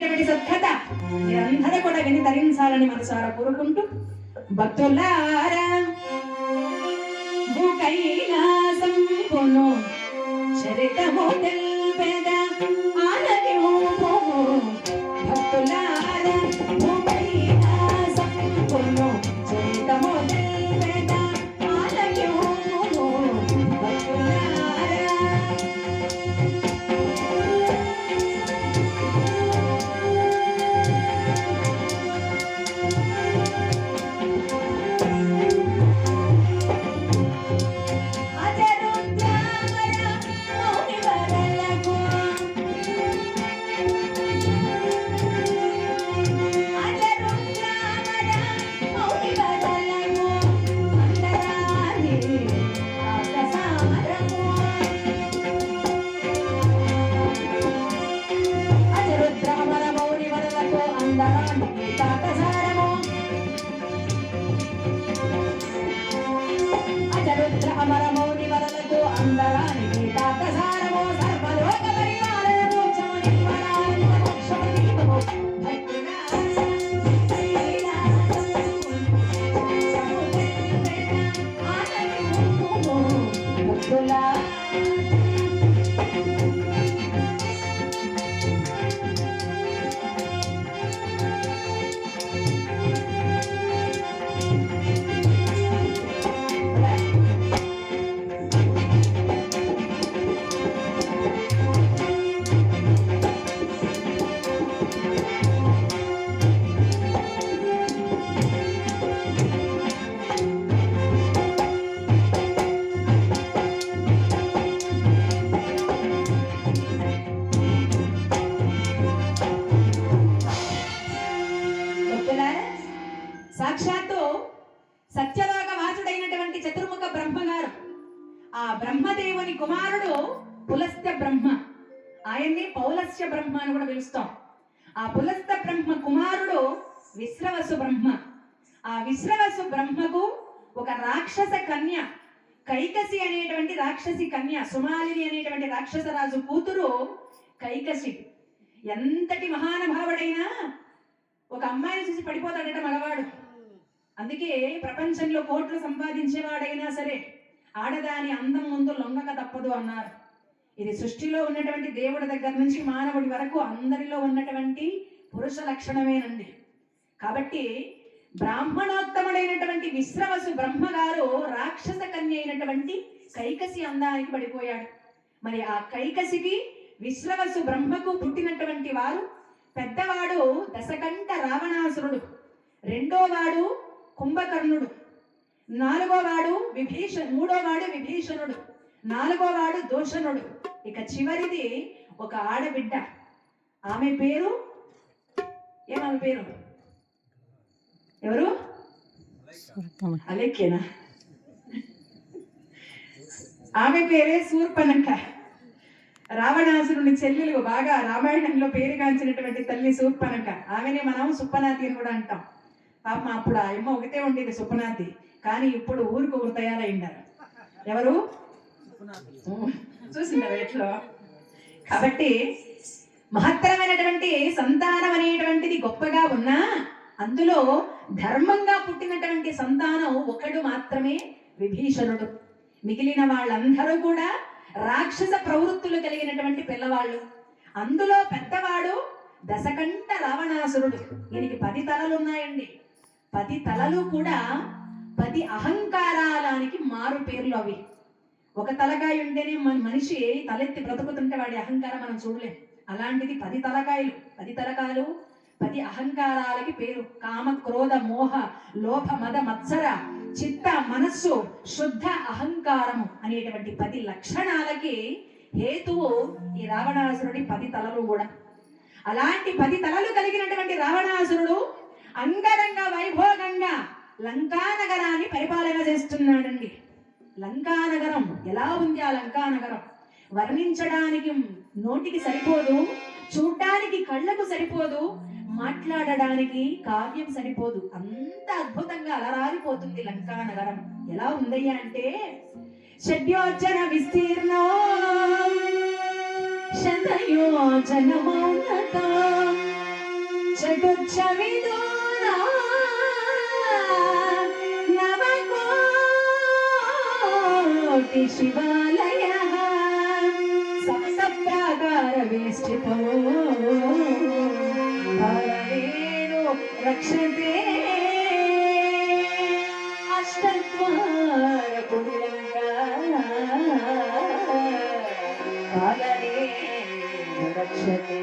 సద్గత మీరందరూ కూడా విని తరించాలని మనసారా కోరుకుంటూ భక్తులారా భూకైలాసం పును చరితము తెల్పెద ఆలకిము భక్తులారా భూకైలాసం పును చరితము తెల్పెద ఆలకిము భక్తులారా సాక్షాత్తు సత్యలోక వాసుడైనటువంటి చతుర్ముఖ బ్రహ్మగారు ఆ బ్రహ్మదేవుని కుమారుడు పులస్త్య బ్రహ్మ, ఆయన్ని పౌలస్య బ్రహ్మ అని కూడా పిలుస్తాం. ఆ పులస్త్య బ్రహ్మ కుమారుడు విశ్రవసు బ్రహ్మ. ఆ విశ్రవసు బ్రహ్మకు ఒక రాక్షస కన్య కైకసి అనేటువంటి రాక్షసి కన్య, సుమాలిని అనేటువంటి రాక్షసరాజు కూతురు కైకసి. ఎంతటి మహానుభావుడైనా ఒక అమ్మాయిని చూసి పడిపోతాడట మగవాడు. అందుకే ప్రపంచంలో కోట్లు సంపాదించేవాడైనా సరే ఆడదాని అందం ముందు లొంగక తప్పదు అన్నారు. ఇది సృష్టిలో ఉన్నటువంటి దేవుడి దగ్గర నుంచి మానవుడి వరకు అందరిలో ఉన్నటువంటి పురుష లక్షణమేనండి. కాబట్టి బ్రాహ్మణోత్తముడైనటువంటి విశ్రవసు బ్రహ్మగారు రాక్షస కన్య అయినటువంటి కైకసి అందానికి పడిపోయాడు. మరి ఆ కైకసికి విశ్రవసు బ్రహ్మకు పుట్టినటువంటి వారు పెద్దవాడు దశకంఠ రావణాసురుడు, రెండోవాడు కుంభకర్ణుడు, మూడోవాడు విభీషణుడు, నాలుగోవాడు దూషణుడు, ఇక చివరిది ఒక ఆడబిడ్డ. ఆమె పేరు ఏమామె పేరు ఎవరు? అలెక్కేనా? ఆమె పేరే శూర్పణఖ. రావణాసురుని చెల్లెలు, బాగా రామాయణంలో పేరుగాంచినటువంటి తల్లి శూర్పణఖ. ఆమెనే మనం సుప్పనాతి అని కూడా అంటాం. పాపం అప్పుడు ఆ అమ్మ ఒకటే ఉండేది సుప్పనాతి, కానీ ఇప్పుడు ఊరికి ఊరు తయారైండారు. ఎవరు చూసిందా ఎట్లో? కాబట్టి మహత్తరమైనటువంటి సంతానం అనేటువంటిది గొప్పగా ఉన్నా అందులో ధర్మంగా పుట్టినటువంటి సంతానం ఒకడు మాత్రమే, విభీషణుడు. మిగిలిన వాళ్ళందరూ కూడా రాక్షస ప్రవృత్తులు కలిగినటువంటి పిల్లవాళ్ళు. అందులో పెద్దవాడు దశకంఠ రావణాసురుడు. ఈయనకి 10 తలలు ఉన్నాయండి. 10 తలలు కూడా 10 అహంకారాలకి మారు పేర్లు అవి. ఒక తలకాయ ఉంటేనే మనిషి తలెత్తి బ్రతుకుతుంటే వాడి అహంకారం మనం చూడలేం. అలాంటిది 10 తలకాయలు, 10 తలకాయలు 10 అహంకారాలకి పేరు. కామ, క్రోధ, మోహ, లోభ, మద, మత్సర, చిత్త, మనస్సు, శుద్ధ అహంకారము అనేటువంటి 10 లక్షణాలకి హేతువు ఈ రావణాసురుడి 10 తలలు కూడా. అలాంటి 10 తలలు కలిగినటువంటి రావణాసురుడు అంగరంగ వైభోగంగా లంకానగరాన్ని పరిపాలన చేస్తున్నాడండి. లంకానగరం ఎలా ఉంది? ఆ లంకానగరం వర్ణించడానికి నోటికి సరిపోదు, చూడ్డానికి కళ్ళకు సరిపోదు, మాట్లాడడానికి కావ్యం సరిపోదు. అంత అద్భుతంగా అలరారిపోతుంది లంకానగరం. ఎలా ఉందయ్యా అంటే షడ్యోజన విస్తీర్ణో శతయోజనమౌనత చతుర్చవిదూరా నవకోటి శివాలయః సప్త ప్రాకార వేష్టితో హరేణు రక్షతే అష్టద్వార పురంగా హరేణు రక్షతే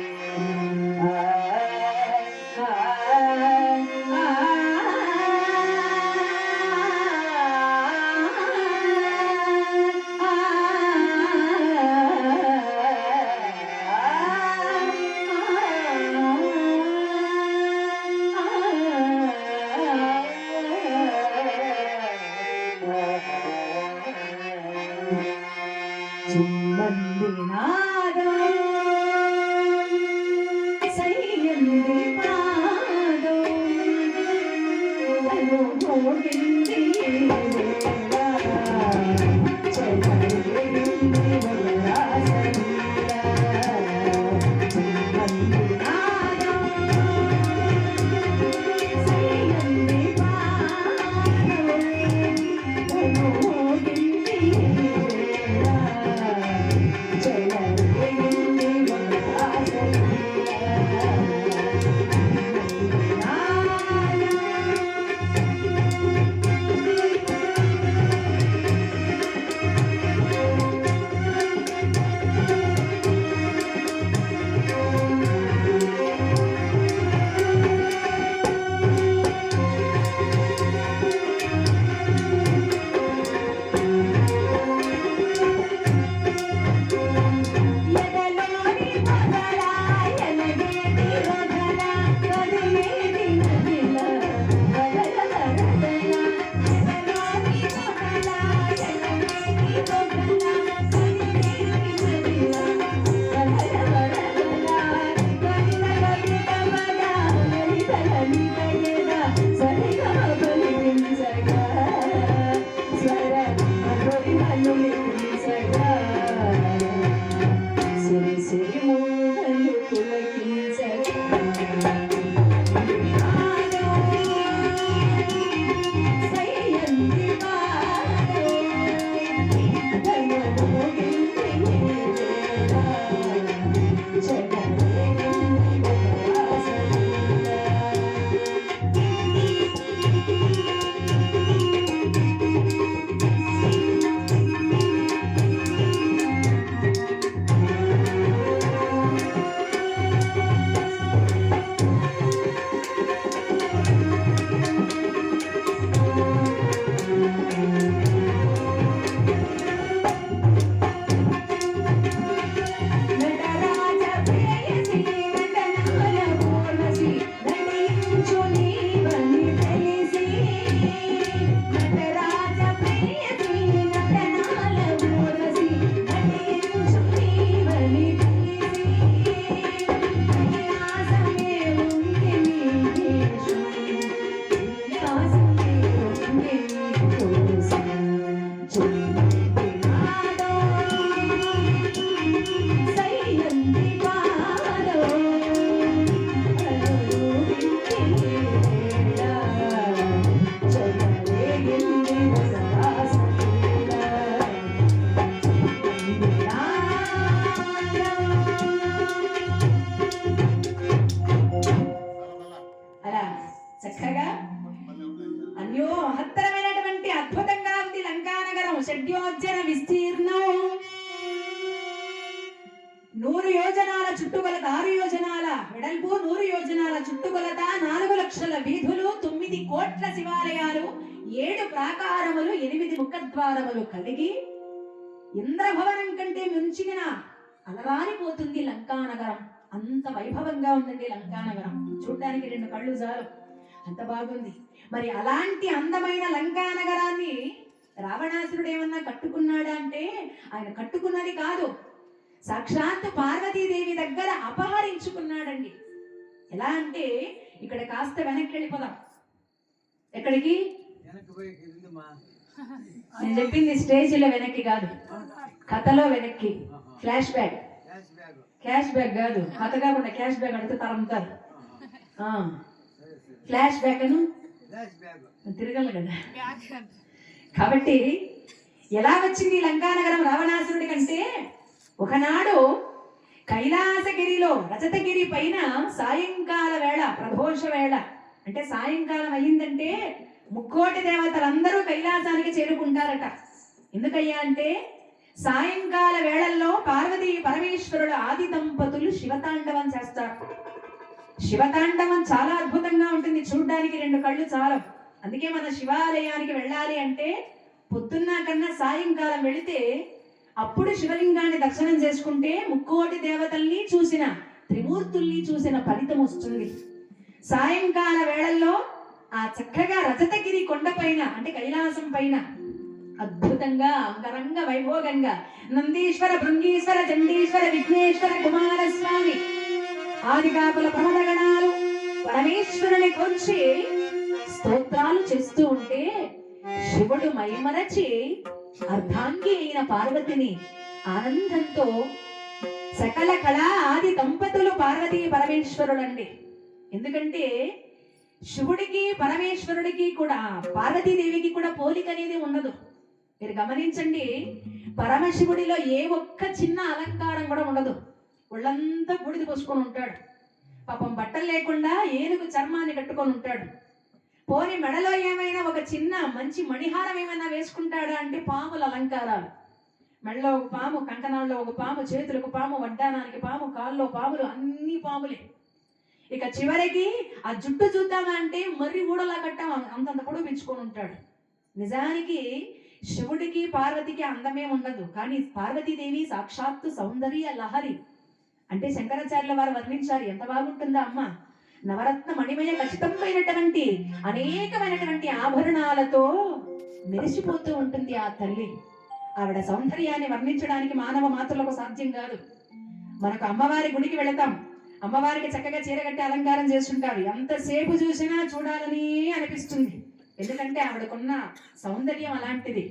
షడ్యోజన విస్తీర్ణం 100 యోజనాల చుట్టుకొలత 6 యోజనాల వెడల్పు 100 యోజనాల చుట్టుకొలత 4 లక్షల వీధులు 9 కోట్ల శివాలయాలు 7 ప్రాకారములు 8 ముఖద్వారములు కలిగి ఇంద్రభవనం కంటే మించిన అలరారిపోతుంది లంకానగరం. అంత వైభవంగా ఉందండి లంకానగరం. చూడ్డానికి 2 కళ్ళు చాలు, అంత బాగుంది. మరి అలాంటి అందమైన లంకానగరాన్ని రావణాసురుడు ఏమన్నా కట్టుకున్నాడా అంటే ఆయన కట్టుకున్నది కాదు, సాక్షాత్తు పార్వతీదేవి దగ్గర అపహరించుకున్నాడండి. ఎలా అంటే ఇక్కడ కాస్త వెనక్కి వెళ్ళిపోదాం. ఎక్కడికి? నేను చెప్పింది స్టేజ్లో వెనక్కి కాదు, కథలో వెనక్కి. ఫ్లాష్ బ్యాక్, క్యాష్ బ్యాక్ కాదు. కథ కాకుండా క్యాష్ బ్యాక్ అడిగితే తరంతారు. ఫ్లాష్ బ్యాక్ అను తిరగల కదా. కాబట్టి ఎలా వచ్చింది లంకానగరం రావణాసురుడి కంటే, ఒకనాడు కైలాసగిరిలో రజతగిరి పైన సాయంకాల వేళ, ప్రదోష వేళ అంటే సాయంకాలం అయ్యిందంటే ముక్కోటి దేవతలందరూ కైలాసానికి చేరుకుంటారట. ఎందుకయ్యా అంటే సాయంకాల వేళల్లో పార్వతీ పరమేశ్వరుల ఆది దంపతులు శివతాండవం చేస్తారు. శివతాండవం చాలా అద్భుతంగా ఉంటుంది, చూడ్డానికి 2 కళ్ళు చాలు. అందుకే మన శివాలయానికి వెళ్ళాలి అంటే పొద్దున్న కన్నా సాయంకాలం వెళితే అప్పుడు శివలింగాన్ని దర్శనం చేసుకుంటే ముక్కోటి దేవతల్ని చూసిన, త్రిమూర్తుల్ని చూసిన ఫలితం వస్తుంది. సాయంకాల వేళల్లో ఆ చక్కగా రజతగిరి కొండపైన అంటే కైలాసం పైన అద్భుతంగా అంగరంగ వైభోగంగా నందీశ్వర, భృంగీశ్వర, చండీశ్వర, విఘ్నేశ్వర, కుమారస్వామి ఆదికాపుల ప్రమదగణాలు పరమేశ్వరుని కొలిచి స్తోత్రాలు చేస్తూ ఉంటే శివుడు మైమరచి అర్ధాంగి అయిన పార్వతిని ఆనందంతో, సకల కళా ఆది దంపతులు పార్వతీ పరమేశ్వరులండి. ఎందుకంటే శివుడికి పరమేశ్వరుడికి కూడా, పార్వతీదేవికి కూడా పోలిక అనేది ఉండదు. మీరు గమనించండి, పరమశివుడిలో ఏ ఒక్క చిన్న అలంకారం కూడా ఉండదు. ఒళ్ళంతా బూడిద పోసుకొని ఉంటాడు. పాపం బట్టలు లేకుండా ఏనుగు చర్మాన్ని కట్టుకొని ఉంటాడు. పోని మెడలో ఏమైనా ఒక చిన్న మంచి మణిహారం ఏమైనా వేసుకుంటాడా అంటే పాముల అలంకారాలు. మెడలో ఒక పాము, కంకణాల్లో ఒక పాము, చేతులకు పాము, వడ్డానానికి పాము, కాల్లో పాములు, అన్ని పాములే. ఇక చివరికి ఆ జుట్టు చూద్దామా అంటే మర్రి ఊడలా కట్టా అంతంత పొడవు పెంచుకొని ఉంటాడు. నిజానికి శివుడికి పార్వతికి అందమే ఉండదు, కానీ పార్వతీదేవి సాక్షాత్తు సౌందర్య లహరి. అంటే శంకరాచార్యుల వారు వర్ణించారు, ఎంత బాగుంటుందా అమ్మ, నవరత్న మణిమయ ఖచ్చితమైనటువంటి అనేకమైనటువంటి ఆభరణాలతో మెరిసిపోతూ ఉంటుంది ఆ తల్లి. ఆవిడ సౌందర్యాన్ని వర్ణించడానికి మానవ మాత్రులకు సాధ్యం కాదు. మనకు అమ్మవారి గుడికి వెళతాం, అమ్మవారికి చక్కగా చీరగట్టి అలంకారం చేస్తుంటారు, ఎంతసేపు చూసినా చూడాలని అనిపిస్తుంది. ఎందుకంటే ఆవిడకున్న సౌందర్యం అలాంటిది.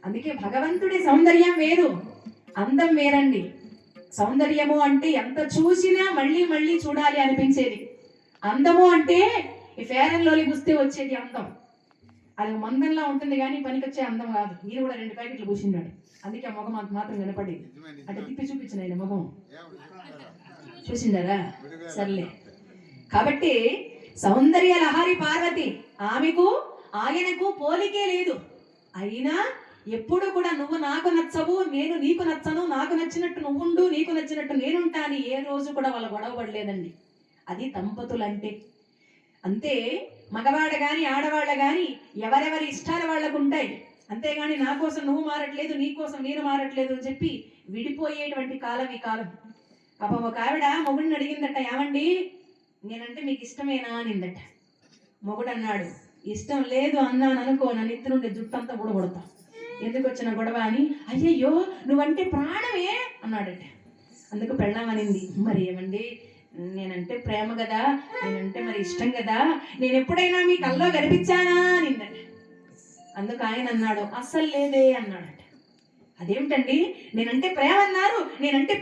అందుకే భగవంతుడి సౌందర్యం వేరు, అందం వేరండి. సౌందర్యము అంటే ఎంత చూసినా మళ్ళీ మళ్ళీ చూడాలి అనిపించేది. అందము అంటే ఈ ఫేర్ అండ్ లవ్లీ గుస్తే వచ్చేది అందం. అది మందంలా ఉంటుంది కానీ పనికొచ్చే అందం కాదు. ఈయన కూడా 2 ప్యాకెట్లు పూసిండాడు, అందుకే ఆ ముఖం అంత మాత్రం కనపడేది. అంటే తిప్పి చూపించిన ఆయన ముఖం చూసిండారా? సర్లే. కాబట్టి సౌందర్య లహరి పార్వతి, ఆమెకు ఆయనకు పోలికే లేదు. అయినా ఎప్పుడు కూడా నువ్వు నాకు నచ్చవు, నేను నీకు నచ్చను, నాకు నచ్చినట్టు నువ్వుండు, నీకు నచ్చినట్టు నేనుంటా అని ఏ రోజు కూడా వాళ్ళ గొడవ పడలేదండి. అది దంపతులంటే. అంతే, మగవాడు గాని ఆడవాళ్ళ గాని ఎవరెవరి ఇష్టాలు వాళ్ళకు ఉంటాయి. అంతేగాని నా కోసం నువ్వు మారట్లేదు, నీ కోసం నేను మారట్లేదు అని చెప్పి విడిపోయేటువంటి కాలం ఈ కాలం. పాపం ఒక ఆవిడ మొగుడిని అడిగిందట, ఏమండి నేనంటే మీకు ఇష్టమేనా అనిందట. మొగుడు అన్నాడు, ఇష్టం లేదు అన్నాను అనుకో నా నెత్తి నుండి జుట్టంతా ఊడగొడతా, ఎందుకు వచ్చిన గొడవ అని. అయ్యయ్యో నువ్వంటే ప్రాణమే అన్నాడట. అందుకు పెళ్ళామనింది, మరి ఏమండి నేనంటే ప్రేమ కదా, నేనంటే మరి ఇష్టం కదా, నేను ఎప్పుడైనా మీ కల్లో కనిపించానా అనిందట. అందుకు ఆయన అన్నాడు, అస్సలు లేదే అన్నాడట. అదేమిటండి నేనంటే ప్రేమ అన్నారు, నేనంటే